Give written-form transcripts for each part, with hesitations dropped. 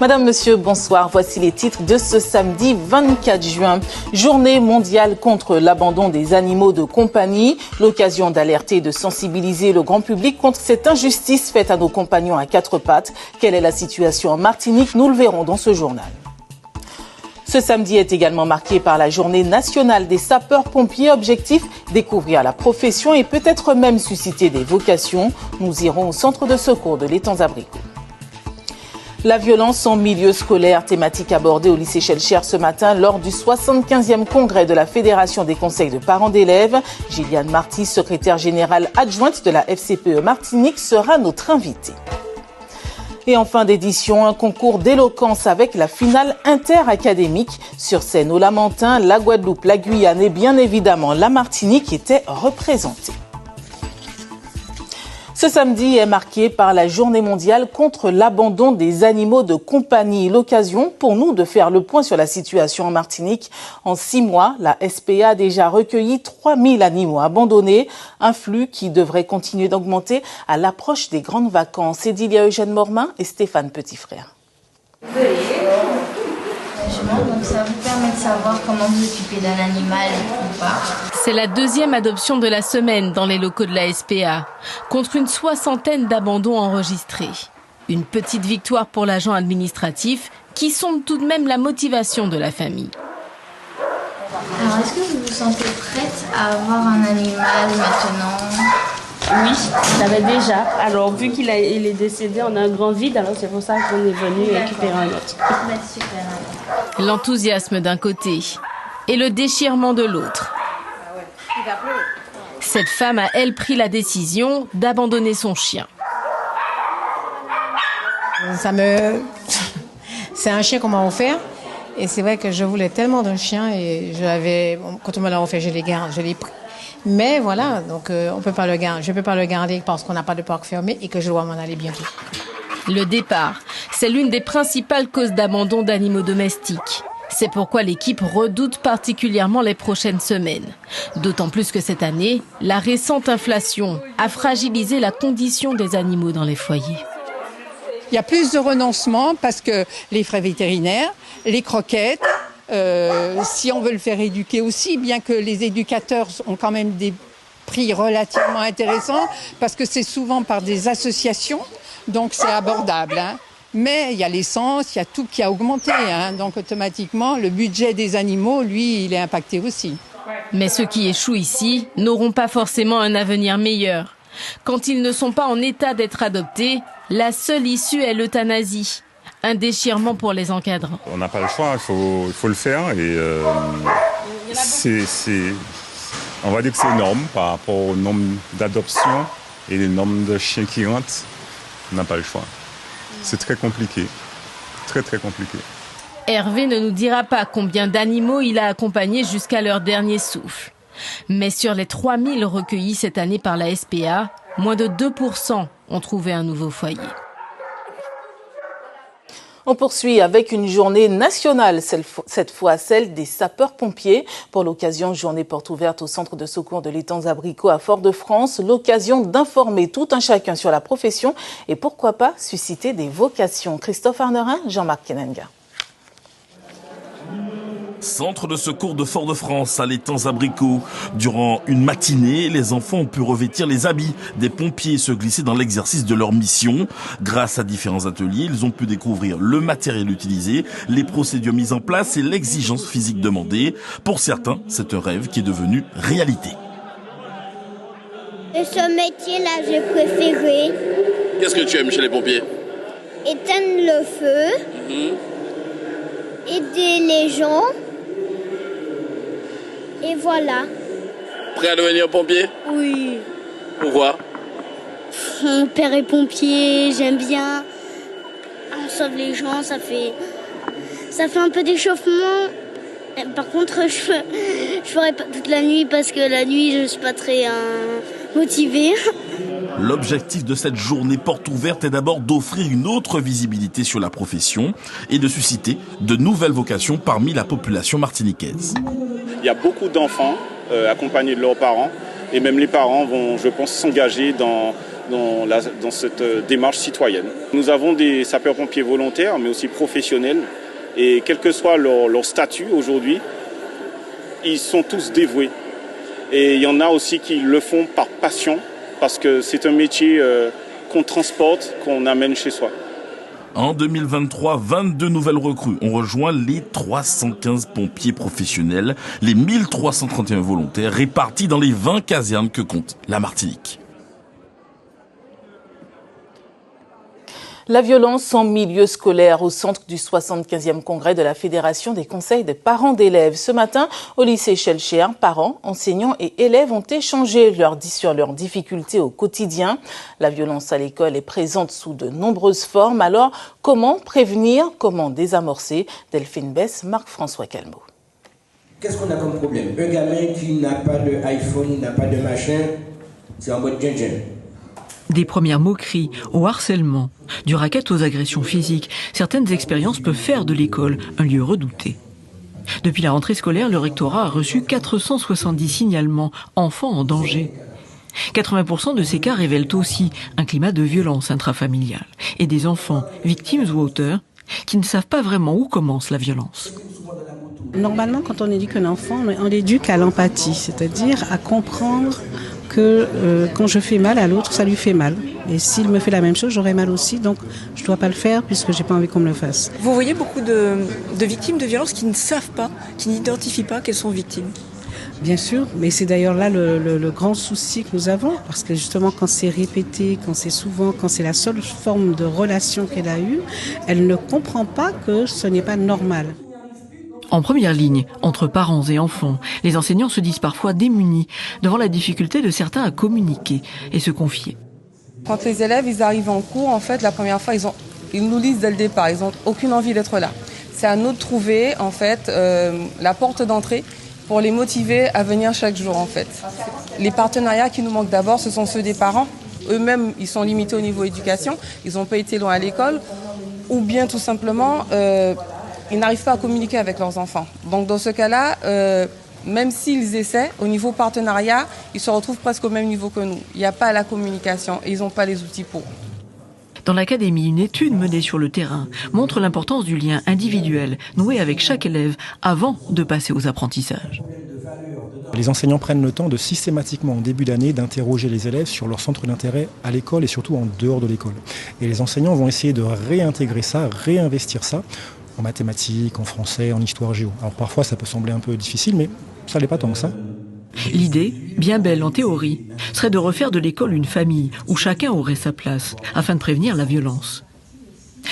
Madame, Monsieur, bonsoir. Voici les titres de ce samedi 24 juin. Journée mondiale contre l'abandon des animaux de compagnie. L'occasion d'alerter et de sensibiliser le grand public contre cette injustice faite à nos compagnons à quatre pattes. Quelle est la situation en Martinique? Nous le verrons dans ce journal. Ce samedi est également marqué par la journée nationale des sapeurs-pompiers. Objectif, découvrir la profession et peut-être même susciter des vocations. Nous irons au centre de secours de l'Étang-Abricot. La violence en milieu scolaire, thématique abordée au lycée Schellcher ce matin lors du 75e congrès de la Fédération des conseils de parents d'élèves. Gilliane Marty, secrétaire générale adjointe de la FCPE Martinique, sera notre invitée. Et en fin d'édition, un concours d'éloquence avec la finale interacadémique. Sur scène au Lamentin, la Guadeloupe, la Guyane et bien évidemment la Martinique étaient représentées. Ce samedi est marqué par la journée mondiale contre l'abandon des animaux de compagnie. L'occasion pour nous de faire le point sur la situation en Martinique. En 6 mois, la SPA a déjà recueilli 3000 animaux abandonnés. Un flux qui devrait continuer d'augmenter à l'approche des grandes vacances. Édilia Eugène Mormain et Stéphane Petitfrère. Donc ça vous permet de savoir comment vous occuper d'un animal ou pas. C'est la deuxième adoption de la semaine dans les locaux de la SPA, contre une 60aine d'abandons enregistrés. Une petite victoire pour l'agent administratif qui sonde tout de même la motivation de la famille. Alors est-ce que vous vous sentez prête à avoir un animal maintenant? Oui, je l'avais déjà. Alors vu qu'il est décédé, on a un grand vide, alors c'est pour ça qu'on est venu récupérer un autre. Super. L'enthousiasme d'un côté et le déchirement de l'autre. Cette femme a, elle, pris la décision d'abandonner son chien. C'est un chien qu'on m'a offert. Et c'est vrai que je voulais tellement d'un chien. Et quand on me l'a offert, je l'ai pris. Mais voilà, donc on peut pas le garder. Je ne peux pas le garder parce qu'on n'a pas de parc fermé et que je dois m'en aller bientôt. Le départ, c'est l'une des principales causes d'abandon d'animaux domestiques. C'est pourquoi l'équipe redoute particulièrement les prochaines semaines. D'autant plus que cette année, la récente inflation a fragilisé la condition des animaux dans les foyers. Il y a plus de renoncements parce que les frais vétérinaires, les croquettes, si on veut le faire éduquer aussi, bien que les éducateurs ont quand même des prix relativement intéressants, parce que c'est souvent par des associations, donc c'est abordable. Hein. Mais il y a l'essence, il y a tout qui a augmenté. Hein. Donc automatiquement, le budget des animaux, lui, il est impacté aussi. Mais ceux qui échouent ici n'auront pas forcément un avenir meilleur. Quand ils ne sont pas en état d'être adoptés, la seule issue est l'euthanasie. Un déchirement pour les encadrants. On n'a pas le choix, il faut le faire. Et on va dire que c'est énorme par rapport au nombre d'adoptions et le nombre de chiens qui rentrent. On n'a pas le choix. C'est très compliqué, très compliqué. Hervé ne nous dira pas combien d'animaux il a accompagnés jusqu'à leur dernier souffle. Mais sur les 3000 recueillis cette année par la SPA, moins de 2% ont trouvé un nouveau foyer. On poursuit avec une journée nationale, cette fois celle des sapeurs-pompiers. Pour l'occasion, journée porte ouverte au centre de secours de l'Étang-Abricot à Fort-de-France. L'occasion d'informer tout un chacun sur la profession et pourquoi pas susciter des vocations. Christophe Arnerin, Jean-Marc Kenenga. Centre de secours de Fort-de-France à l'Étang-Abricot. Durant une matinée, les enfants ont pu revêtir les habits des pompiers et se glisser dans l'exercice de leur mission. Grâce à différents ateliers, ils ont pu découvrir le matériel utilisé, les procédures mises en place et l'exigence physique demandée. Pour certains, c'est un rêve qui est devenu réalité. Et ce métier-là, j'ai préféré. Qu'est-ce que tu aimes chez les pompiers? Éteindre le feu, aider les gens. Et voilà. Prêt à devenir pompier? Oui. Pourquoi? Mon père est pompier, j'aime bien. On sauve les gens, ça fait un peu d'échauffement. Par contre, je ferai pas toute la nuit parce que la nuit, je suis pas très motivée. L'objectif de cette journée porte ouverte est d'abord d'offrir une autre visibilité sur la profession et de susciter de nouvelles vocations parmi la population martiniquaise. Il y a beaucoup d'enfants accompagnés de leurs parents et même les parents vont, je pense, s'engager dans dans cette démarche citoyenne. Nous avons des sapeurs-pompiers volontaires, mais aussi professionnels. Et quel que soit leur statut aujourd'hui, ils sont tous dévoués. Et il y en a aussi qui le font par passion, parce que c'est un métier qu'on transporte, qu'on amène chez soi. En 2023, 22 nouvelles recrues ont rejoint les 315 pompiers professionnels, les 1331 volontaires répartis dans les 20 casernes que compte la Martinique. La violence en milieu scolaire au centre du 75e congrès de la Fédération des conseils des parents d'élèves. Ce matin, au lycée Schellcher, parents, enseignants et élèves ont échangé sur leurs difficultés au quotidien. La violence à l'école est présente sous de nombreuses formes. Alors, comment prévenir, comment désamorcer? Delphine Bess, Marc-François Calmeau. Qu'est-ce qu'on a comme problème? Un gamin qui n'a pas de iPhone, n'a pas de machin, c'est en mode djin-djin. Des premières moqueries au harcèlement, du racket aux agressions physiques, certaines expériences peuvent faire de l'école un lieu redouté. Depuis la rentrée scolaire, le rectorat a reçu 470 signalements enfants en danger. 80% de ces cas révèlent aussi un climat de violence intrafamiliale et des enfants, victimes ou auteurs, qui ne savent pas vraiment où commence la violence. Normalement, quand on éduque un enfant, on l'éduque à l'empathie, c'est-à-dire à comprendre que quand je fais mal à l'autre, ça lui fait mal. Et s'il me fait la même chose, j'aurai mal aussi, donc je ne dois pas le faire puisque je n'ai pas envie qu'on me le fasse. Vous voyez beaucoup de victimes de violences qui ne savent pas, qui n'identifient pas qu'elles sont victimes. Bien sûr, mais c'est d'ailleurs là le grand souci que nous avons, parce que justement quand c'est répété, quand c'est souvent, quand c'est la seule forme de relation qu'elle a eue, elle ne comprend pas que ce n'est pas normal. En première ligne, entre parents et enfants, les enseignants se disent parfois démunis devant la difficulté de certains à communiquer et se confier. Quand les élèves ils arrivent en cours, en fait, la première fois, ils nous lisent dès le départ, ils n'ont aucune envie d'être là. C'est à nous de trouver, en fait, la porte d'entrée pour les motiver à venir chaque jour, en fait. Les partenariats qui nous manquent d'abord, ce sont ceux des parents. Eux-mêmes, ils sont limités au niveau éducation, ils n'ont pas été loin à l'école, ou bien tout simplement... ils n'arrivent pas à communiquer avec leurs enfants. Donc dans ce cas-là, même s'ils essaient, au niveau partenariat, ils se retrouvent presque au même niveau que nous. Il n'y a pas la communication et ils n'ont pas les outils pour. Dans l'académie, une étude menée sur le terrain montre l'importance du lien individuel noué avec chaque élève avant de passer aux apprentissages. Les enseignants prennent le temps de systématiquement, en début d'année, d'interroger les élèves sur leur centre d'intérêt à l'école et surtout en dehors de l'école. Et les enseignants vont essayer de réintégrer ça, réinvestir ça, en mathématiques, en français, en histoire géo. Alors parfois ça peut sembler un peu difficile, mais ça n'est pas tant que ça. L'idée, bien belle en théorie, serait de refaire de l'école une famille où chacun aurait sa place, afin de prévenir la violence.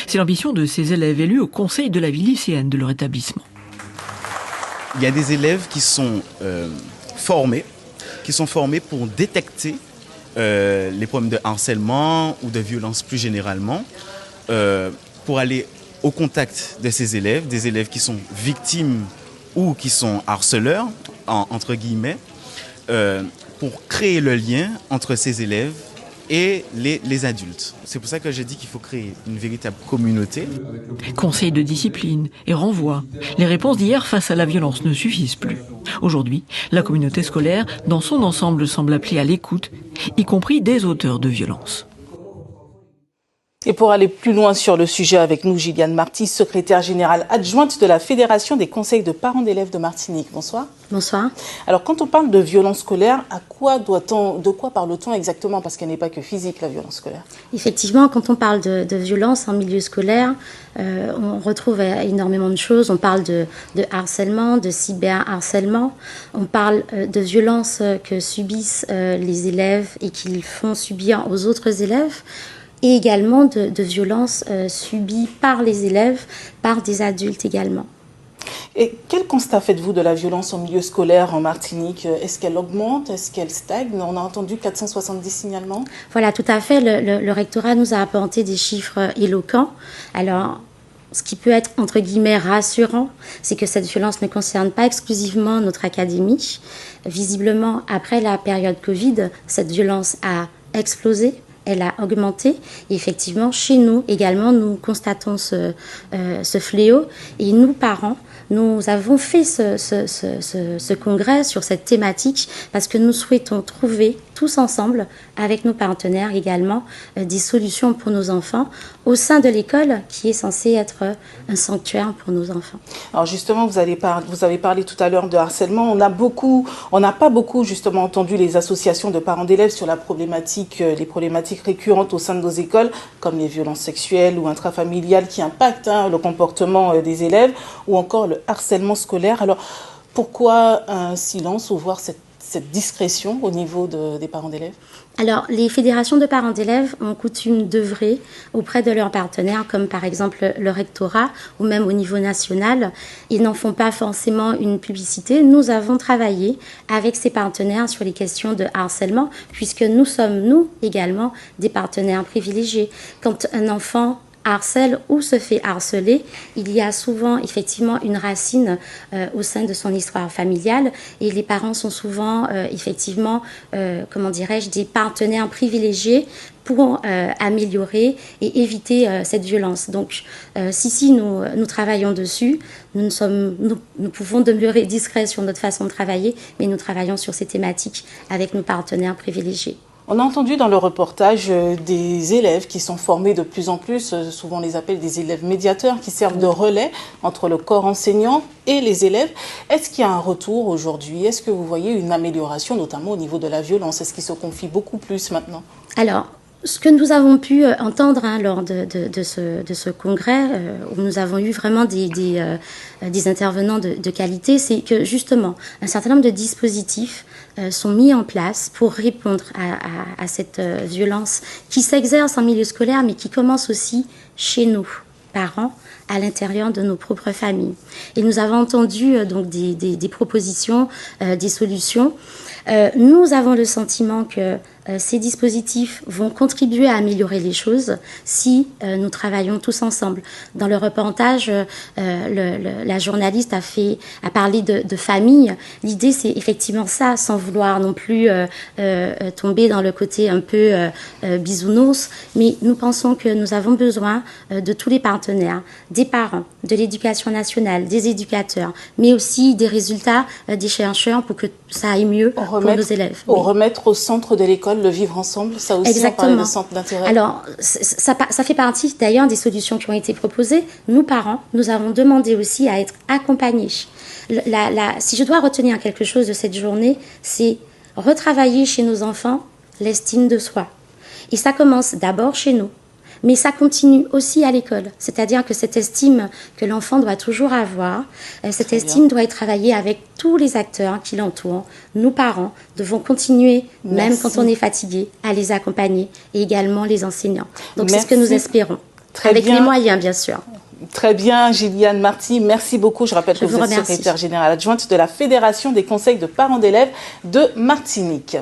C'est l'ambition de ces élèves élus au conseil de la vie lycéenne de leur établissement. Il y a des élèves qui sont formés pour détecter les problèmes de harcèlement ou de violence plus généralement, pour aller au contact de ces élèves, des élèves qui sont victimes ou qui sont harceleurs, entre guillemets, pour créer le lien entre ces élèves et les adultes. C'est pour ça que j'ai dit qu'il faut créer une véritable communauté. Conseil de discipline et renvoi. Les réponses d'hier face à la violence ne suffisent plus. Aujourd'hui, la communauté scolaire, dans son ensemble, semble appelée à l'écoute, y compris des auteurs de violences. Et pour aller plus loin sur le sujet avec nous, Gilliane Marty, secrétaire générale adjointe de la Fédération des conseils de parents d'élèves de Martinique. Bonsoir. Bonsoir. Alors, quand on parle de violence scolaire, de quoi parle-t-on exactement? Parce qu'elle n'est pas que physique, la violence scolaire. Effectivement, quand on parle de violence en milieu scolaire, on retrouve énormément de choses. On parle de harcèlement, de cyberharcèlement. On parle de violences que subissent les élèves et qu'ils font subir aux autres élèves. Et également de violences subies par les élèves, par des adultes également. Et quel constat faites-vous de la violence en milieu scolaire en Martinique? Est-ce qu'elle augmente? Est-ce qu'elle stagne? On a entendu 470 signalements. Voilà, tout à fait. Le rectorat nous a apporté des chiffres éloquents. Alors, ce qui peut être, entre guillemets, rassurant, c'est que cette violence ne concerne pas exclusivement notre académie. Visiblement, après la période Covid, cette violence a explosé. elle a augmenté. Et effectivement, chez nous également, nous constatons ce fléau. Et nous, parents, nous avons fait ce congrès sur cette thématique parce que nous souhaitons trouver tous ensemble, avec nos partenaires également, des solutions pour nos enfants au sein de l'école qui est censée être un sanctuaire pour nos enfants. Alors justement, vous avez parlé tout à l'heure de harcèlement. On n'a pas beaucoup justement entendu les associations de parents d'élèves sur les problématiques récurrentes au sein de nos écoles, comme les violences sexuelles ou intrafamiliales qui impactent le comportement des élèves, ou encore le harcèlement scolaire. Alors pourquoi un silence ou voir cette discrétion au niveau des parents d'élèves? Alors, les fédérations de parents d'élèves ont coutume d'œuvrer auprès de leurs partenaires, comme par exemple le rectorat ou même au niveau national. Ils n'en font pas forcément une publicité. Nous avons travaillé avec ces partenaires sur les questions de harcèlement, puisque nous sommes, nous, également, des partenaires privilégiés. Quand un enfant harcèle ou se fait harceler, il y a souvent effectivement une racine au sein de son histoire familiale et les parents sont souvent effectivement, des partenaires privilégiés pour améliorer et éviter cette violence. Donc, nous travaillons dessus, nous pouvons demeurer discrets sur notre façon de travailler, mais nous travaillons sur ces thématiques avec nos partenaires privilégiés. On a entendu dans le reportage des élèves qui sont formés de plus en plus, souvent on les appelle des élèves médiateurs, qui servent de relais entre le corps enseignant et les élèves. Est-ce qu'il y a un retour aujourd'hui? Est-ce que vous voyez une amélioration, notamment au niveau de la violence? Est-ce qu'ils se confient beaucoup plus maintenant? Alors, ce que nous avons pu entendre lors de ce congrès, où nous avons eu vraiment des intervenants de qualité, c'est que justement, un certain nombre de dispositifs sont mis en place pour répondre à cette violence qui s'exerce en milieu scolaire, mais qui commence aussi chez nous, parents, à l'intérieur de nos propres familles. Et nous avons entendu donc des propositions, des solutions. Nous avons le sentiment que ces dispositifs vont contribuer à améliorer les choses si nous travaillons tous ensemble. Dans le reportage, la journaliste a parlé de famille. L'idée, c'est effectivement ça, sans vouloir non plus tomber dans le côté un peu bisounours. Mais nous pensons que nous avons besoin de tous les partenaires, des parents, de l'éducation nationale, des éducateurs, mais aussi des résultats des chercheurs pour que ça aille mieux pour nos élèves. Pour remettre au centre de l'école le vivre ensemble, ça aussi, exactement. On parlait de centre d'intérêt. Alors, ça fait partie d'ailleurs des solutions qui ont été proposées. Nous, parents, nous avons demandé aussi à être accompagnés. Si je dois retenir quelque chose de cette journée, c'est retravailler chez nos enfants l'estime de soi. Et ça commence d'abord chez nous. Mais ça continue aussi à l'école. C'est-à-dire que cette estime que l'enfant doit toujours avoir, cette estime doit être travaillée avec tous les acteurs qui l'entourent. Nous, parents, devons continuer, même quand on est fatigué, à les accompagner et également les enseignants. Donc c'est ce que nous espérons. Avec les moyens, bien sûr. Très bien, Gilliane Marty, merci beaucoup. Je rappelle que vous êtes secrétaire générale adjointe de la Fédération des conseils de parents d'élèves de Martinique.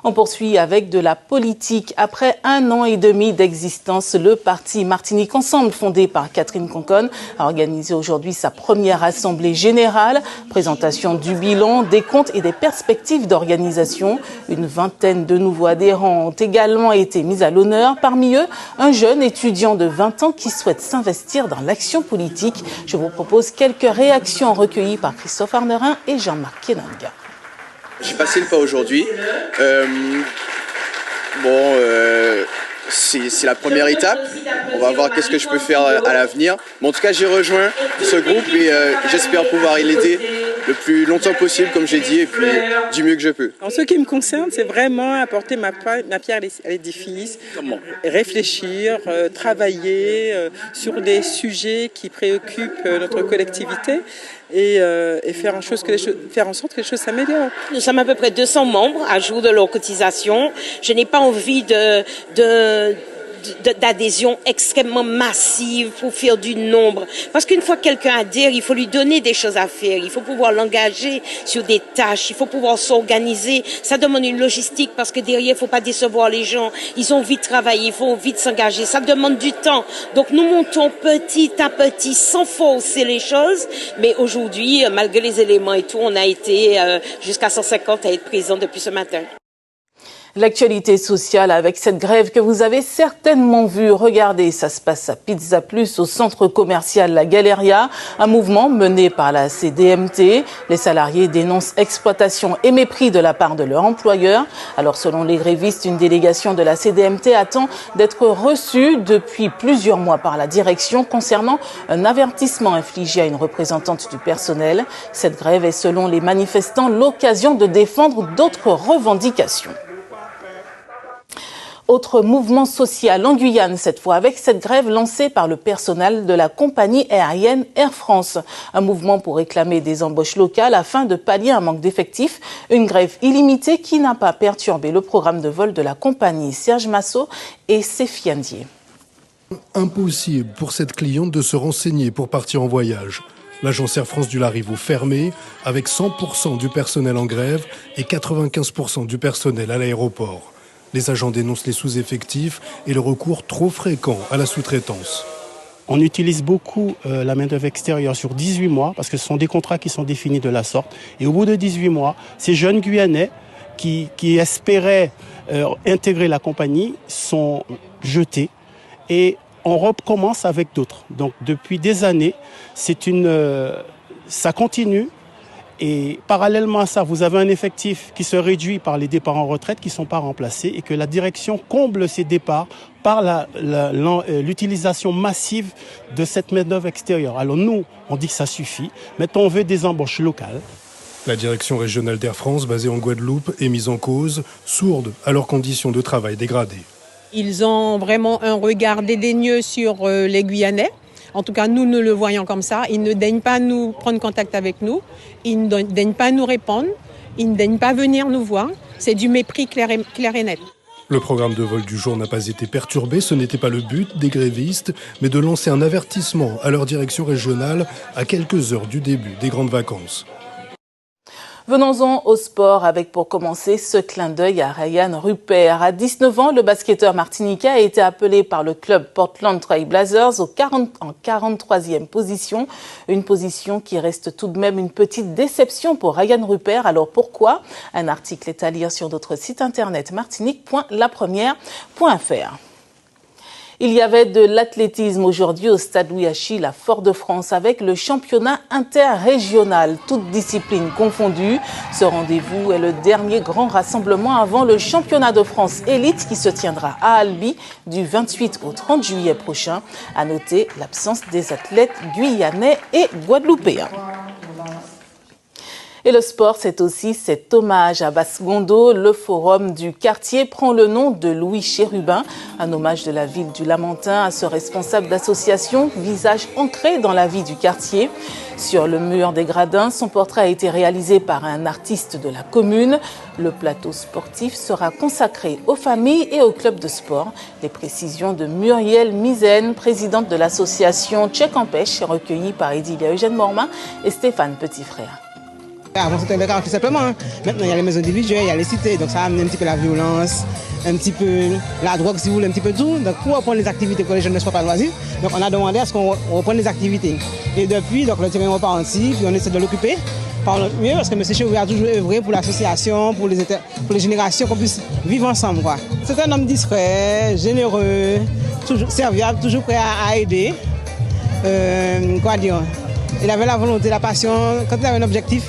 On poursuit avec de la politique. Après 1 an et demi d'existence, le parti Martinique Ensemble, fondé par Catherine Conconne, a organisé aujourd'hui sa première assemblée générale. Présentation du bilan, des comptes et des perspectives d'organisation. Une vingtaine de nouveaux adhérents ont également été mis à l'honneur. Parmi eux, un jeune étudiant de 20 ans qui souhaite s'investir dans l'action politique. Je vous propose quelques réactions recueillies par Christophe Arnerin et Jean-Marc Kenanga. J'ai passé le pas aujourd'hui. C'est la première étape. On va voir qu'est-ce que je peux faire à l'avenir. Mais en tout cas, j'ai rejoint ce groupe et j'espère pouvoir l'aider le plus longtemps possible, comme j'ai dit, et puis du mieux que je peux. En ce qui me concerne, c'est vraiment apporter ma pierre à l'édifice, réfléchir, travailler sur des sujets qui préoccupent notre collectivité et faire en sorte que les choses s'améliorent. Nous sommes à peu près 200 membres à jour de leur cotisation. Je n'ai pas envie d'adhésion extrêmement massive pour faire du nombre. Parce qu'une fois que quelqu'un adhère, il faut lui donner des choses à faire. Il faut pouvoir l'engager sur des tâches. Il faut pouvoir s'organiser. Ça demande une logistique parce que derrière, il ne faut pas décevoir les gens. Ils ont envie de travailler, ils ont envie de s'engager. Ça demande du temps. Donc nous montons petit à petit sans forcer les choses. Mais aujourd'hui, malgré les éléments et tout, on a été jusqu'à 150 à être présents depuis ce matin. L'actualité sociale avec cette grève que vous avez certainement vue. Regardez, ça se passe à Pizza Plus au centre commercial La Galeria. Un mouvement mené par la CDMT. Les salariés dénoncent exploitation et mépris de la part de leur employeur. Alors selon les grévistes, une délégation de la CDMT attend d'être reçue depuis plusieurs mois par la direction concernant un avertissement infligé à une représentante du personnel. Cette grève est selon les manifestants l'occasion de défendre d'autres revendications. Autre mouvement social en Guyane, cette fois avec cette grève lancée par le personnel de la compagnie aérienne Air France. Un mouvement pour réclamer des embauches locales afin de pallier un manque d'effectifs. Une grève illimitée qui n'a pas perturbé le programme de vol de la compagnie. Serge Massot et Séfi Ndié. Impossible pour cette cliente de se renseigner pour partir en voyage. L'agence Air France du Larivot fermée, avec 100% du personnel en grève et 95% du personnel à l'aéroport. Les agents dénoncent les sous-effectifs et le recours trop fréquent à la sous-traitance. On utilise beaucoup la main-d'œuvre extérieure sur 18 mois parce que ce sont des contrats qui sont définis de la sorte. Et au bout de 18 mois, ces jeunes Guyanais qui espéraient intégrer la compagnie sont jetés et on recommence avec d'autres. Donc depuis des années, ça continue. Et parallèlement à ça, vous avez un effectif qui se réduit par les départs en retraite qui ne sont pas remplacés et que la direction comble ces départs par l'utilisation massive de cette main-d'œuvre extérieure. Alors nous, on dit que ça suffit. Maintenant, on veut des embauches locales. La direction régionale d'Air France, basée en Guadeloupe, est mise en cause, sourde à leurs conditions de travail dégradées. Ils ont vraiment un regard dédaigneux sur les Guyanais. En tout cas, nous le voyons comme ça. Ils ne daignent pas nous prendre contact avec nous. Ils ne daignent pas nous répondre. Ils ne daignent pas venir nous voir. C'est du mépris clair et net. Le programme de vol du jour n'a pas été perturbé. Ce n'était pas le but des grévistes, mais de lancer un avertissement à leur direction régionale à quelques heures du début des grandes vacances. Venons-en au sport avec pour commencer ce clin d'œil à Ryan Rupert. À 19 ans, le basketteur martiniquais a été appelé par le club Portland Trail Blazers en 43e position. Une position qui reste tout de même une petite déception pour Ryan Rupert. Alors pourquoi? Un article est à lire sur notre site internet martinique.lapremière.fr. Il y avait de l'athlétisme aujourd'hui au stade Louis-Achille à Fort-de-France avec le championnat interrégional, toutes disciplines confondues. Ce rendez-vous est le dernier grand rassemblement avant le championnat de France élite qui se tiendra à Albi du 28 au 30 juillet prochain. À noter l'absence des athlètes guyanais et guadeloupéens. Et le sport, c'est aussi cet hommage à Basse-Gondo. Le forum du quartier prend le nom de Louis Chérubin, un hommage de la ville du Lamentin à ce responsable d'association, visage ancré dans la vie du quartier. Sur le mur des gradins, son portrait a été réalisé par un artiste de la commune. Le plateau sportif sera consacré aux familles et aux clubs de sport. Les précisions de Muriel Mizen, présidente de l'association Check en Pêche, recueillies par Edilia Eugène Morma et Stéphane Petitfrère. Avant c'était le quartier simplement. Maintenant il y a les maisons individuelles, il y a les cités, donc ça a amené un petit peu la violence, un petit peu la drogue si vous voulez, un petit peu tout. Donc pour reprendre les activités pour les jeunes ne soient pas loisirs, donc on a demandé à ce qu'on reprenne les activités. Et depuis, donc le terrain est reparti, puis on essaie de l'occuper par notre mieux, parce que M. Chérubin a toujours œuvré pour l'association, pour les générations, qu'on puisse vivre ensemble, quoi. C'est un homme discret, généreux, toujours serviable, toujours prêt à aider. Quoi dire, il avait la volonté, la passion, quand il avait un objectif,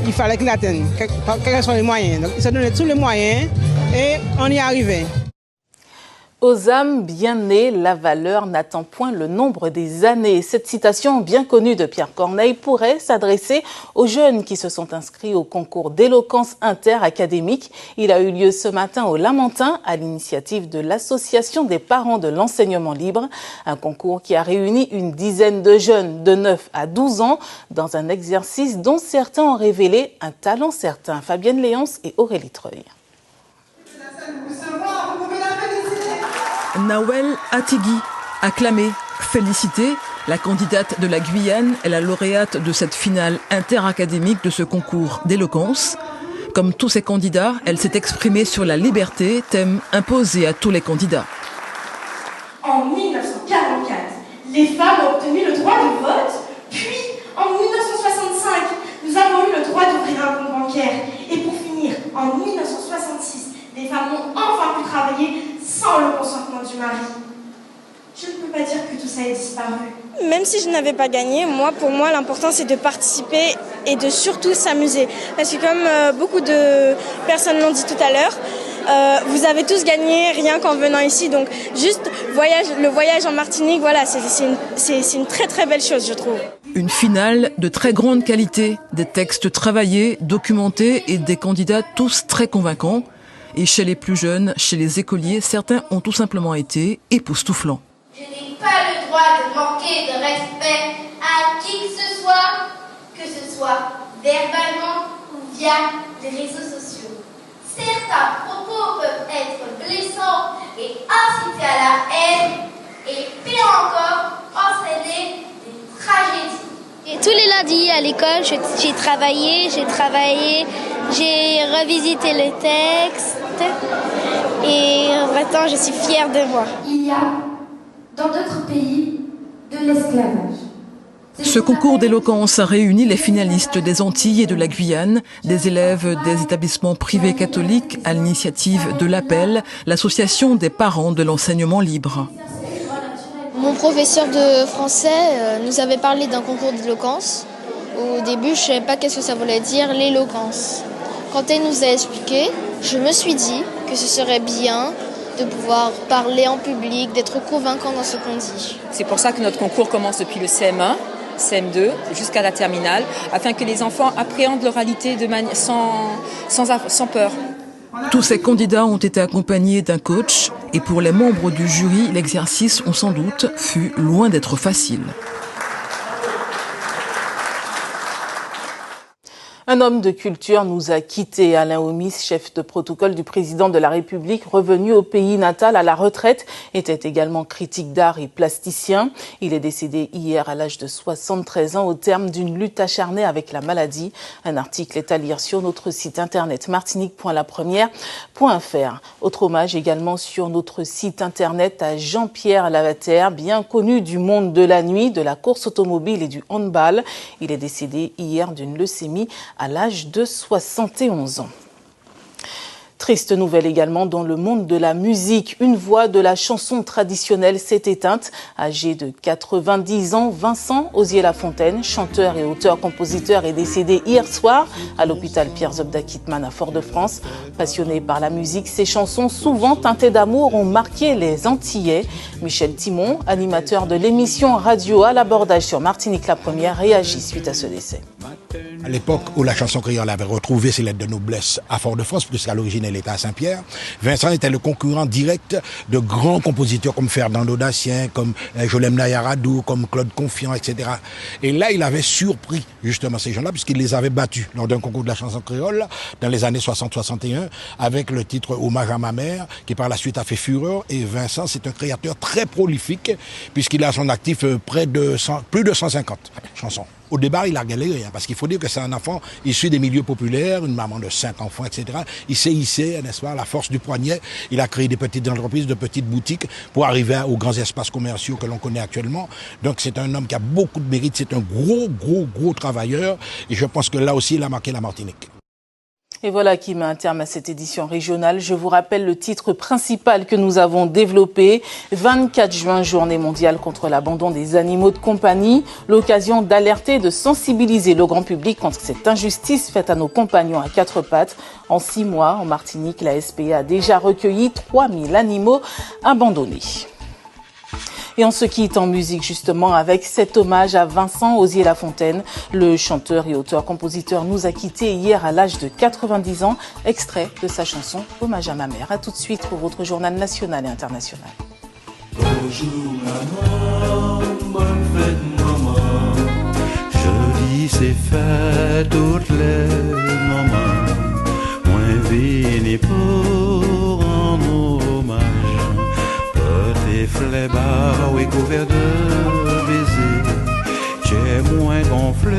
il fallait qu'il atteigne, quels que soient les moyens. Donc il s'est donné tous les moyens et on y est arrivé. Aux âmes bien nées, la valeur n'attend point le nombre des années. Cette citation bien connue de Pierre Corneille pourrait s'adresser aux jeunes qui se sont inscrits au concours d'éloquence interacadémique. Il a eu lieu ce matin au Lamentin à l'initiative de l'Association des parents de l'enseignement libre. Un concours qui a réuni une dizaine de jeunes de 9 à 12 ans dans un exercice dont certains ont révélé un talent certain. Fabienne Léonce et Aurélie Treuil. Nawel Atigui, acclamée, félicitée, la candidate de la Guyane est la lauréate de cette finale interacadémique de ce concours d'éloquence. Comme tous ses candidats, elle s'est exprimée sur la liberté, thème imposé à tous les candidats. En 1944, les femmes ont obtenu le droit de vote, puis en 1965, nous avons eu le droit d'ouvrir un compte bancaire. Et pour finir, en 1966, les femmes ont sans le consentement du mari. Je ne peux pas dire que tout ça ait disparu. Même si je n'avais pas gagné, pour moi, l'important c'est de participer et de surtout s'amuser. Parce que comme beaucoup de personnes l'ont dit tout à l'heure, vous avez tous gagné rien qu'en venant ici. Donc juste le voyage en Martinique, voilà, c'est une très très belle chose, je trouve. Une finale de très grande qualité, des textes travaillés, documentés et des candidats tous très convaincants. Et chez les plus jeunes, chez les écoliers, certains ont tout simplement été époustouflants. Je n'ai pas le droit de manquer de respect à qui que ce soit verbalement ou via les réseaux sociaux. Certains propos peuvent être blessants et inciter à la haine et pire encore, entraîner des tragédies. Et tous les lundis à l'école, j'ai travaillé, j'ai revisité les textes et maintenant je suis fière de moi. Il y a dans d'autres pays de l'esclavage. Ce concours d'éloquence a réuni les finalistes des Antilles et de la Guyane, des élèves des établissements privés catholiques à l'initiative de l'Appel, l'association des parents de l'enseignement libre. Mon professeur de français nous avait parlé d'un concours d'éloquence. Au début, je ne savais pas qu'est-ce que ça voulait dire, l'éloquence. Quand elle nous a expliqué, je me suis dit que ce serait bien de pouvoir parler en public, d'être convaincant dans ce qu'on dit. C'est pour ça que notre concours commence depuis le CM1, CM2 jusqu'à la terminale, afin que les enfants appréhendent l'oralité sans peur. Tous ces candidats ont été accompagnés d'un coach et pour les membres du jury, l'exercice, on s'en doute, fut loin d'être facile. Un homme de culture nous a quittés. Alain Omis, chef de protocole du président de la République, revenu au pays natal à la retraite, était également critique d'art et plasticien. Il est décédé hier à l'âge de 73 ans au terme d'une lutte acharnée avec la maladie. Un article est à lire sur notre site internet martinique.lapremière.fr. Autre hommage également sur notre site internet à Jean-Pierre Lavater, bien connu du monde de la nuit, de la course automobile et du handball. Il est décédé hier d'une leucémie à l'âge de 71 ans. Triste nouvelle également dans le monde de la musique. Une voix de la chanson traditionnelle s'est éteinte. Âgé de 90 ans, Vincent Osier-Lafontaine, chanteur et auteur-compositeur, est décédé hier soir à l'hôpital Pierre-Zobda-Kittmann à Fort-de-France. Passionné par la musique, ses chansons souvent teintées d'amour ont marqué les Antillais. Michel Timon, animateur de l'émission Radio à l'abordage sur Martinique la Première, réagit suite à ce décès. À l'époque où la chanson créole avait retrouvé ses lettres de noblesse à Fort-de-France, puisqu'à l'origine elle était à Saint-Pierre, Vincent était le concurrent direct de grands compositeurs comme Ferdinand Audatien, comme Jolem Nayaradou, comme Claude Confiant, etc. Et là, il avait surpris justement ces gens-là, puisqu'il les avait battus lors d'un concours de la chanson créole dans les années 60-61, avec le titre Hommage à ma mère, qui par la suite a fait fureur. Et Vincent, c'est un créateur très prolifique, puisqu'il a à son actif plus de 150 chansons. Au départ, il a galéré, parce qu'il faut dire que c'est un enfant issu des milieux populaires, une maman de 5 enfants, etc. Il s'est hissé, n'est-ce pas, à la force du poignet. Il a créé des petites entreprises, de petites boutiques pour arriver aux grands espaces commerciaux que l'on connaît actuellement. Donc c'est un homme qui a beaucoup de mérite, c'est un gros travailleur. Et je pense que là aussi, il a marqué la Martinique. Et voilà qui met un terme à cette édition régionale. Je vous rappelle le titre principal que nous avons développé. 24 juin, journée mondiale contre l'abandon des animaux de compagnie. L'occasion d'alerter et de sensibiliser le grand public contre cette injustice faite à nos compagnons à quatre pattes. En 6 mois, en Martinique, la SPA a déjà recueilli 3000 animaux abandonnés. Et on se quitte en musique justement avec cet hommage à Vincent Osier-Lafontaine. Le chanteur et auteur-compositeur nous a quittés hier à l'âge de 90 ans. Extrait de sa chanson Hommage à ma mère. A tout de suite pour votre journal national et international. Bonjour maman, bonne fête maman. Jeudi c'est fête toutes les mamans. Moi vini pour rendre hommage. Tes fleurs bas, oui, couverts de baisers. J'ai moins gonflé